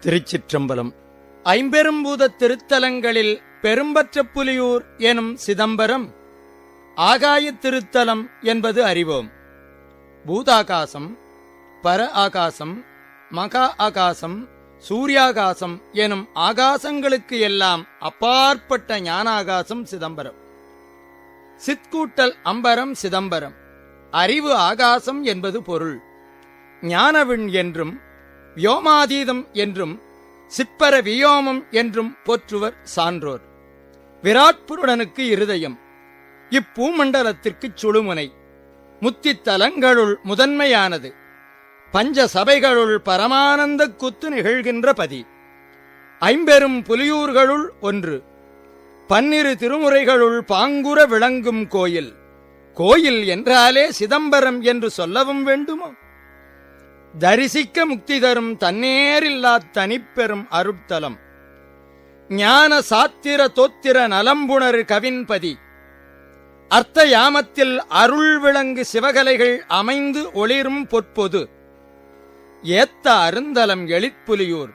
திருச்சிற்றம்பலம். ஐம்பெரும்பூதத் திருத்தலங்களில் பெரும்பற்ற புலியூர் எனும் சிதம்பரம் ஆகாயத் திருத்தலம் என்பது அறிவோம். பூதாகாசம், பர ஆகாசம், மகா ஆகாசம், சூர்யாகாசம் எனும் ஆகாசங்களுக்கு எல்லாம் அப்பாற்பட்ட ஞானாகாசம் சிதம்பரம். சித்கூட்டல் அம்பரம் சிதம்பரம். அறிவு ஆகாசம் என்பது பொருள். ஞானவிண் என்றும் வியோமாதீதம் என்றும் சிற்பர வியோமம் என்றும் போற்றுவர் சான்றோர். விராட்புருடனுக்கு இருதயம். இப்பூமண்டலத்திற்குச் சுழுமுனை. முத்தித்தலங்களுள் முதன்மையானது. பஞ்ச சபைகளுள் பரமானந்த கூத்து நிகழ்கின்ற பதி. ஐம்பெரும் புலியூர்களுள் ஒன்று. 12 திருமுறைகளுள் பாங்குற விளங்கும் கோயில். கோயில் என்றாலே சிதம்பரம் என்று சொல்லவும் வேண்டுமோ? தரிசிக்க முக்தி தரும் தன்னேரில்லா தனிப்பெரும் அருட்தலம். ஞான சாத்திர தோத்திர நலம்புணர் கவின்பதி. அர்த்த யாமத்தில் அருள் விளங்கு சிவகலைகள் அமைந்து ஒளிரும் பொற்பொது. ஏத்த அருந்தலம் எழிற்புலியூர்.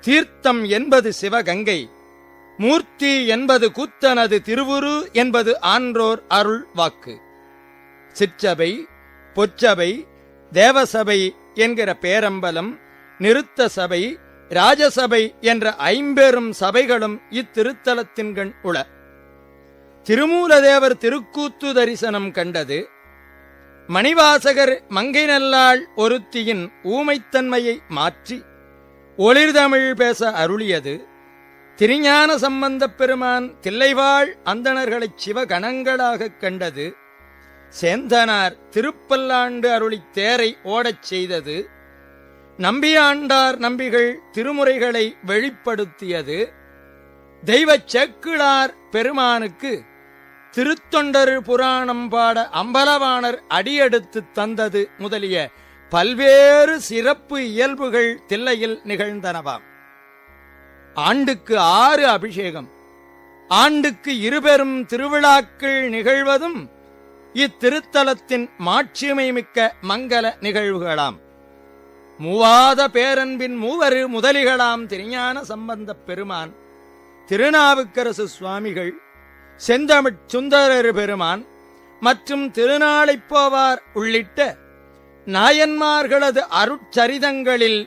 தீர்த்தம் என்பது சிவகங்கை. மூர்த்தி என்பது கூத்தனது திருவுரு என்பது ஆன்றோர் அருள் வாக்கு. சிற்றபை, பொற்சபை, தேவசபை என்கிற பேரம்பலம், நிருத்த சபை, ராஜசபை என்ற 5 சபைகளும் இத்திருத்தலத்தின்கண் உள. திருமூலதேவர் திருக்கூத்து தரிசனம் கண்டது. மணிவாசகர் மங்கை நல்லாள் ஒருத்தியின் ஊமைத்தன்மையை மாற்றி ஒளிர்தமிழ் பேச அருளியது. திருஞான சம்பந்தப் பெருமான் தில்லைவாழ் அந்தணர்களைச் சிவகணங்களாகக் கண்டது. சேந்தனார் திருப்பல்லாண்டு அருளித் தேரை ஓடச் செய்தது. நம்பியாண்டார் நம்பிகள் திருமுறைகளை வெளிப்படுத்தியது. தெய்வச் சேக்கிழார் பெருமானுக்கு திருத்தொண்டர் புராணம் பாட அம்பலவாணர் அடியெடுத்துத் தந்தது முதலிய பல்வேறு சிறப்பு இயல்புகள் தில்லையில் நிகழ்ந்தனவாம். ஆண்டுக்கு 6 அபிஷேகம், ஆண்டுக்கு 2 பெரும் திருவிழாக்கள் நிகழ்வதும் இத்திருத்தலத்தின் மாட்சிமை மிக்க மங்கல நிகழ்வுகளாம். மூவாத பேரன்பின் 3 முதலிகளாம் திருஞான சம்பந்தப் பெருமான், திருநாவுக்கரசு சுவாமிகள், செந்தமிழ்ச் சுந்தரர் பெருமான் மற்றும் திருநாளைப்போவார் உள்ளிட்ட நாயன்மார்களது அருட்சரிதங்களில்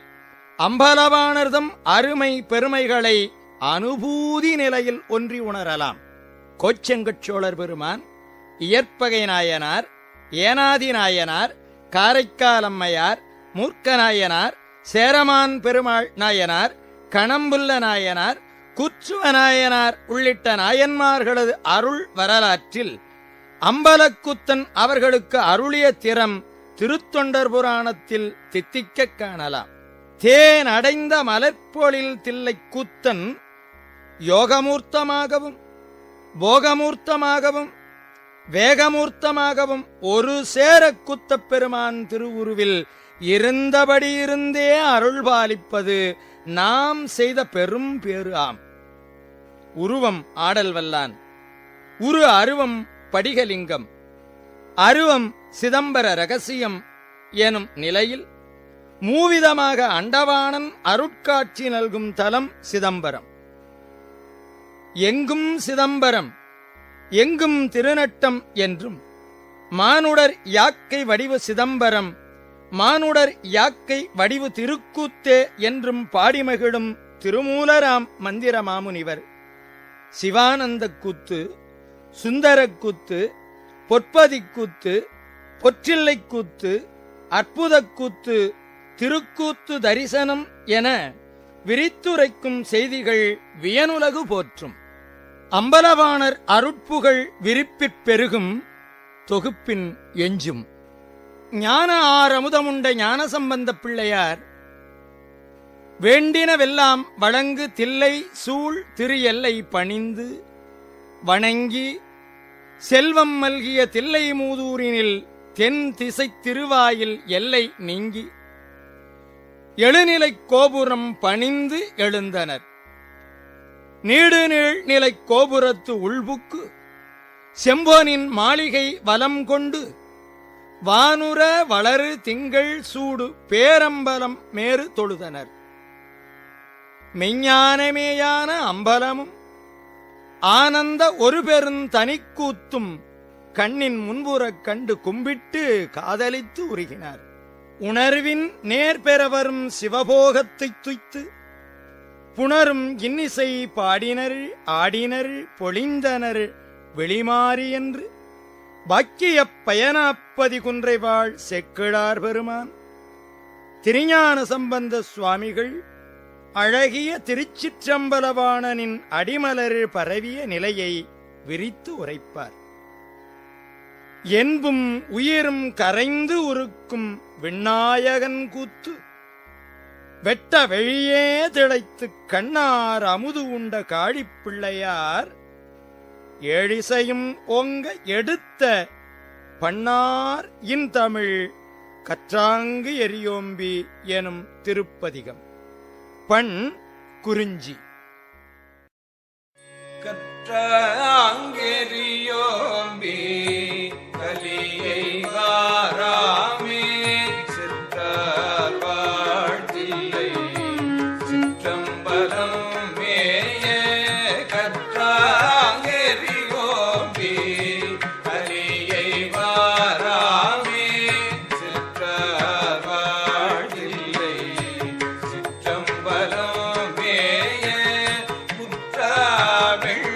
அம்பலவாணர்தம் அருமை பெருமைகளை அனுபூதி நிலையில் ஒன்றி உணரலாம். கோச்செங்கச்சோழர் பெருமான், இயற்பகை நாயனார், ஏனாதி நாயனார், காரைக்காலம்மையார், மூர்க்க நாயனார், சேரமான் பெருமாள் நாயனார், கணம்புல்ல நாயனார், கூற்றுவ நாயனார் உள்ளிட்ட நாயன்மார்களது அருள் வரலாற்றில் அம்பலக்கூத்தன் அவர்களுக்கு அருளிய திறம் திருத்தொண்டர் புராணத்தில் தித்திக்கக் காணலாம். தேன் அடைந்த மலர்பொழில் தில்லை கூத்தன் யோகமூர்த்தமாகவும் போகமூர்த்தமாகவும் வேகமூர்த்தமாகவும் ஒரு சேர கூத்தப் பெருமான் திருவுருவில் இருந்தபடி இருந்தே அருள் பாலிப்பது நாம் செய்த பெரும் பேறு ஆம். உருவம் ஆடல் வல்லான். உரு அருவம் படிகலிங்கம். அருவம் சிதம்பர ரகசியம் எனும் நிலையில் மூவிதமாக அண்டவாணன் அருட்காட்சி நல்கும் தலம் சிதம்பரம். எங்கும் சிதம்பரம், எங்கும் திருநட்டம் என்றும் மானுடர் யாக்கை வடிவு சிதம்பரம், மானுடர் யாக்கை வடிவு திருக்கூத்தே என்றும் பாடிமகிழும் திருமூலராம் மந்திர மாமுனிவர் சிவானந்தக் கூத்து, சுந்தரக்கூத்து, பொற்பதிக்கூத்து, பொற்றில்லைக்கூத்து, அற்புதக்கூத்து, திருக்கூத்து தரிசனம் என விரித்துரைக்கும் செய்திகள் வியனுலகு போற்றும். அம்பலவாணர் அருட்புகழ் விரிப்பிற் பெருகும் தொகுப்பின் எஞ்சும். ஞான ஆரமுதமுண்ட ஞானசம்பந்தப் பிள்ளையார் வேண்டினவெல்லாம் வழங்கு தில்லை சூழ் திரு எல்லை பணிந்து வணங்கி செல்வம் மல்கிய தில்லை மூதூரினில் தென் திசைத் திருவாயில் எல்லை நீங்கி எழுநிலைக் கோபுரம் பணிந்து எழுந்தனர். நீடுநீழ் நிலைக் கோபுரத்து உள்புக்கு செம்போனின் மாளிகை வலம் கொண்டு வானுர வளரு திங்கள் சூடு பேரம்பலம் மேறு தொழுதனர். மெஞ்ஞானமேயான அம்பலமும் ஆனந்த ஒரு பெருந்தனிக்கூத்தும் கண்ணின் முன்புறக் கண்டு கும்பிட்டு காதலித்து உருகினார். உணர்வின் நேர்பெறவரும் சிவபோகத்தைத் துய்த்து புணரும் இன்னிசை பாடினர் ஆடினர் பொழிந்தனர் வெளிமாறி என்று பாக்கியப் பயனாப்பதி குன்றைவாழ் செக்கிழார் பெருமான் திருஞான சம்பந்த சுவாமிகள் அழகிய திருச்சிற்றம்பலவாணனின் அடிமலர் பரவிய நிலையை விரித்து உரைப்பார். என்பும் உயிரும் கரைந்து உருக்கும் விண்ணாயகன் கூத்து வெட்ட வெளியே திளைத்துக் கண்ணார் அமுது உண்ட காழிப்பிள்ளையார் ஏழிசையும் ஓங்க எடுத்த பண்ணார் இன்தமிழ் கற்றாங்கு எரியோம்பி எனும் திருப்பதிகம். பண் குறிஞ்சி. கற்றாங்கெரியோம்பி கலியை வாராமே சிற்றார் வாழ்த்தில்லை சிற்றம்பலம் மேய கற்றாங்கெரியோம்பி கலியை வாராமே சிற்றார் வாழ்த்தில்லை சிற்றம்பலம் மேய முற்றாவெள்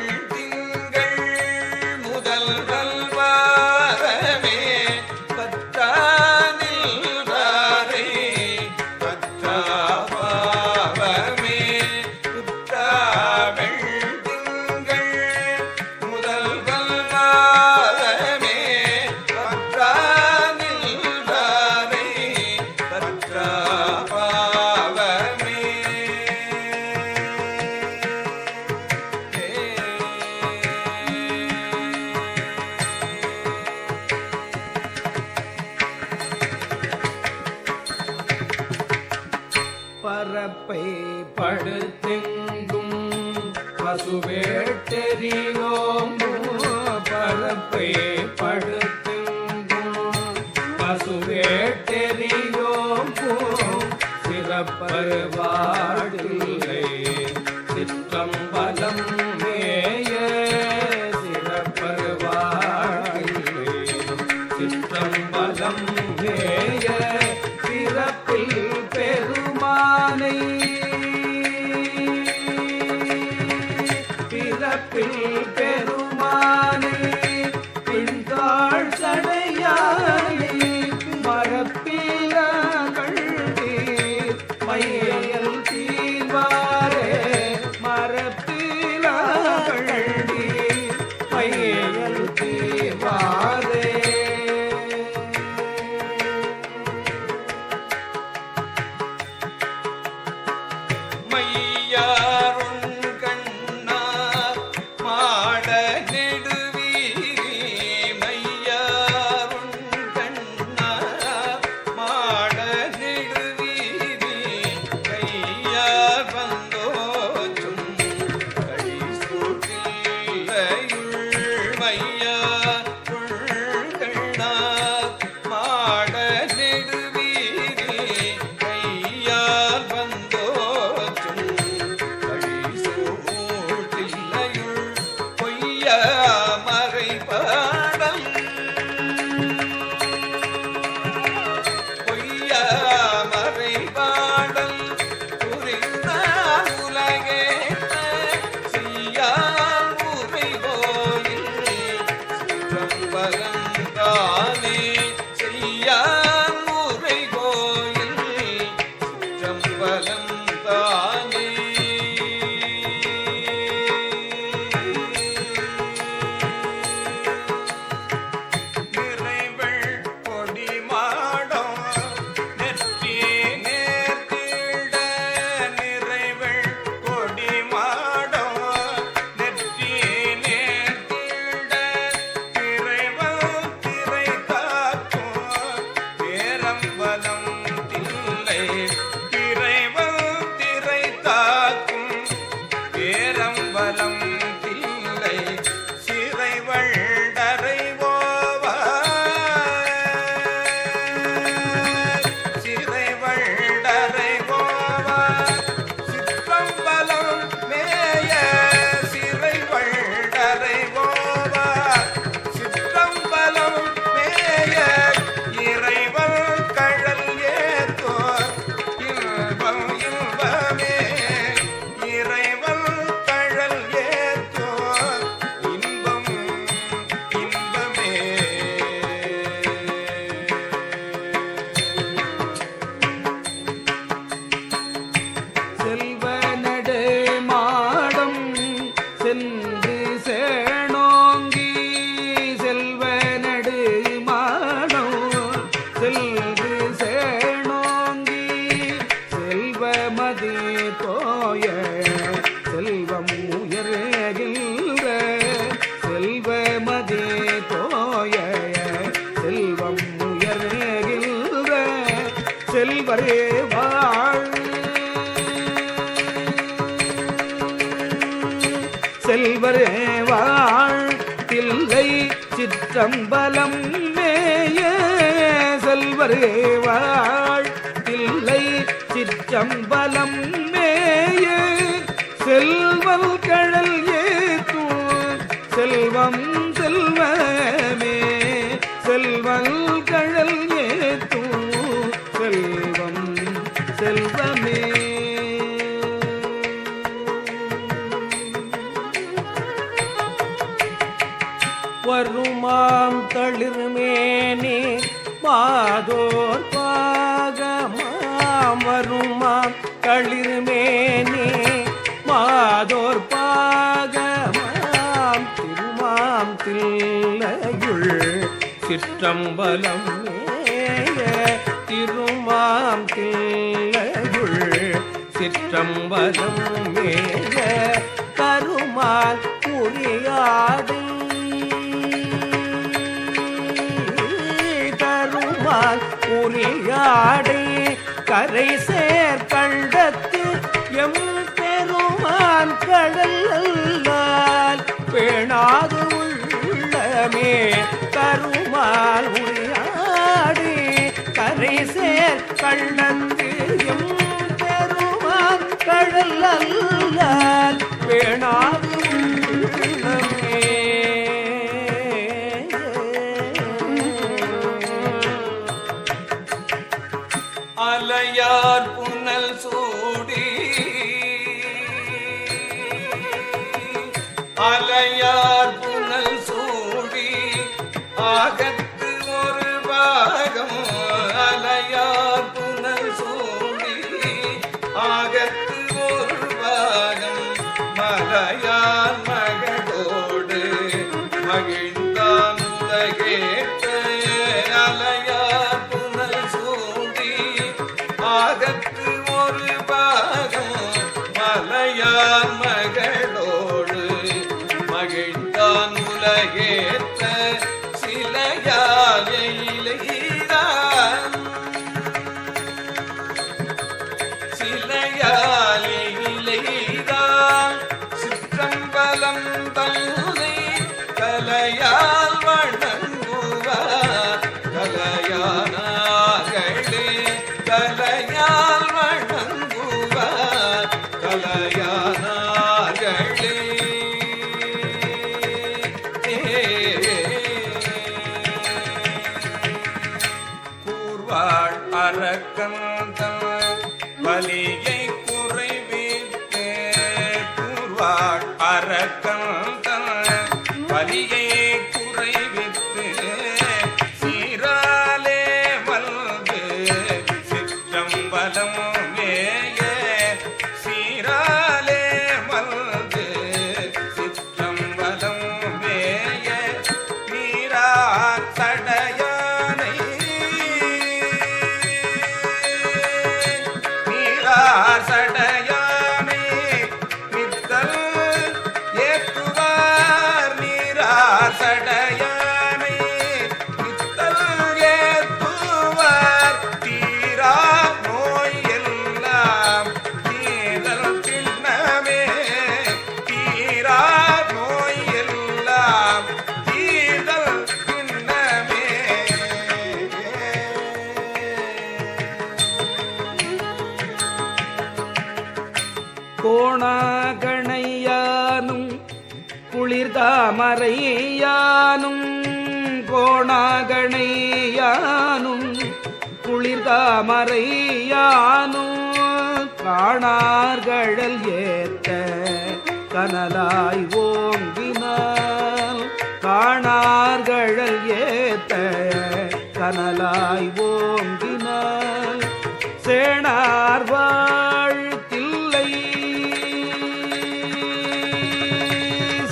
பரப்பை படுத்தெங்கும் பசுவேட்டெறியோம் பரப்பை படுத்தெங்கும் பசுவேட்டெறியோம் சிறப்பருவாடில்லை சிற்றம்பலம் மேய சிறப்பருவாடில்லை சிற்றம்பலம் மேய சிறப்பில் பெருமானை பிறப்பில் பெருமானை பின்தாள் சடையானை மரப்பில கண்டீர் மையல் தீர்வாரே மரப்பில கண்டீர் மையல் தீர்வாரே. செல்வம் உயர்கின்ற செல்வரே வாழ் செல்வரே வாழ் தில்லை சிற்றம்பலம் மேய செல்வரே வாழ் தில்லை சிற்றம்பலம் மேய செல்வல் கழல் ஏத்தும் செல்வம் செல்வமே செல்வல் கழல் ஏத்தும் செல்வம் செல்வமே. வருமாம் தளிர்மேனி மாதோர் பாகமாம் வருமாம் தளிர்மேனி மாதோர் பாகமாம் திருமாம் தில்லையுள் சிற்றம்பலம் மேய திருமாம் தில்லையுள் சிற்றம்பலம் மேய கருமால் புரியாடு உரியாடை கரை சேர் கண்டத்து எம் பெருமான் கடலால் பேணாது உள்ளமே கருமால் உரியாடி கரை சேர் கண்டத்து எம் பெருமான் கடலால் பேணாது உள்ளமே. அலையார் புனல் சூடி அலையார் புனல் சூடி ஆகத்து ஒரு பாகம் அலையார் புனல் சூடி ஆகத்து ஒரு பாகம் மலையார் மகளோடு மகிழ்ந்தான் உலகேற்ற அலையார் புனல் சூடி ஆகத்து ஒரு பாகம் மலையார் மகளோடு மகிழ்ந்தான் உலகேற்ற சிலையாலைதான் சிலையாலைதான் சிற்றம்பலம் தன்னை கலையால் வணங்குவார் கலையானார்களே கலையால் வணங்குவார் கலையானார்களே. கூர்வாள் அரக்கந்தன் வலியை குறைவித்து கூர்வாள் அரக்கந்தன் வலியை குறைவித்து சீராலே வந்து சிற்றம்பலம் மேய சீராலே வந்து சிற்றம்பலம் மேய நீரார் சடையானை நீரார் சடையானை நித்தல் ஏற்றுவார் நீரார் சடையானை நித்தல் ஏற்றுவார் தீரா நோய் எல்லாம் தீரல் திண்ணமே தீரா நோய் எல்லாம் தீரல் திண்ணமே. கோணாகணையானும் குளிர்தாமரையானும் கோணாகணையானும் குளிர்தாமரையானும் காணார்கழல் ஏத்த கனலாய் ஓங்கினால் காணார்கழல் ஏத்த கனலாய் ஓங்கினால் சேனார் வாழ்த்தில்லை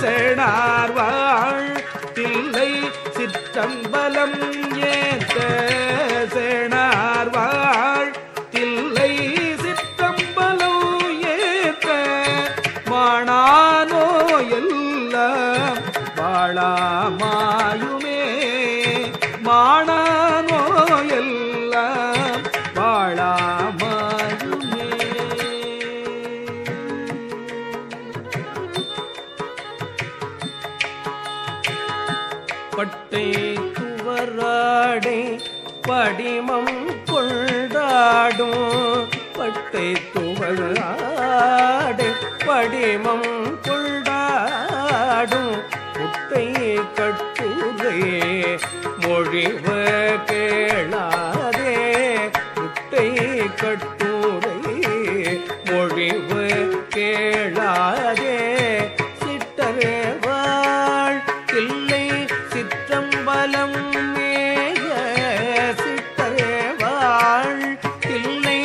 சேனார் வாழ்த்தில்லை சிற்றம்பலம் ஏத்த சேனார் வாழ்த்தில்லை சிற்றம்பலம் ஏத்த மாணானோ எல்லாம் வாழாமாயுமே மாணா நோயெல்லாம் வாழாமாறுமே. பட்டை துவராடை படிமம் கொண்டாடும் பட்டை துவராடை படிமம் கொண்டாடும் முட்டை கட்டுரை மொழிவ கேளாதே முட்டை கட்டுரை மொழிவ கேளாதே சிட்டரே வாழ் இல்லை சிற்றம்பலம் மேய சிட்டரே வாழ் இல்லை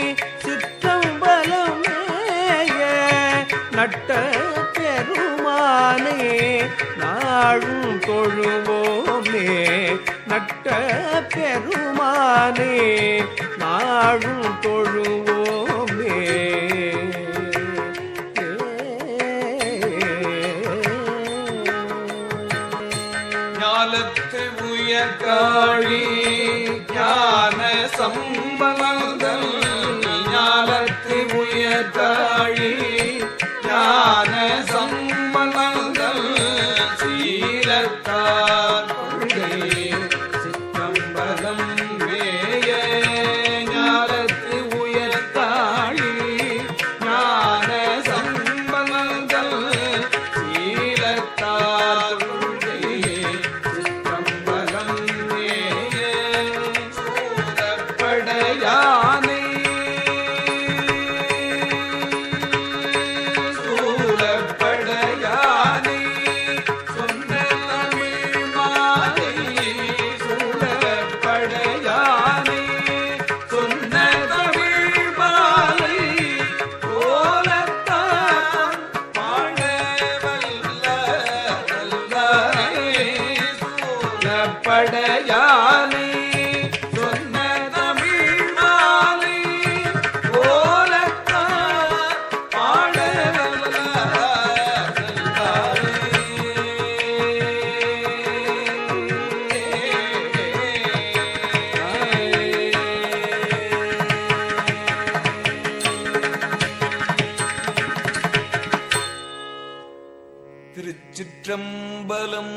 சிற்றம்பலம் மேய நட்ட பெருமானே நாளும் தொழுவோமே நட்ட பெருமானே நாளும் தொழுவோமே. ஞாலத்து உயர்காழி ஞான சம்பந்தல் ஞாலத்து உயர்காழி ஞான சம்பந்தல் சீலத்தார் கொள்கை சிற்றம்பலம் மேய ஞாலத்து உயர்காழி ஞான சம்பந்தல் சீலத்தார் படையானை சொன்ன தமிழ் மாலை ஓலத்தார் திருச்சிற்றம்பலம்.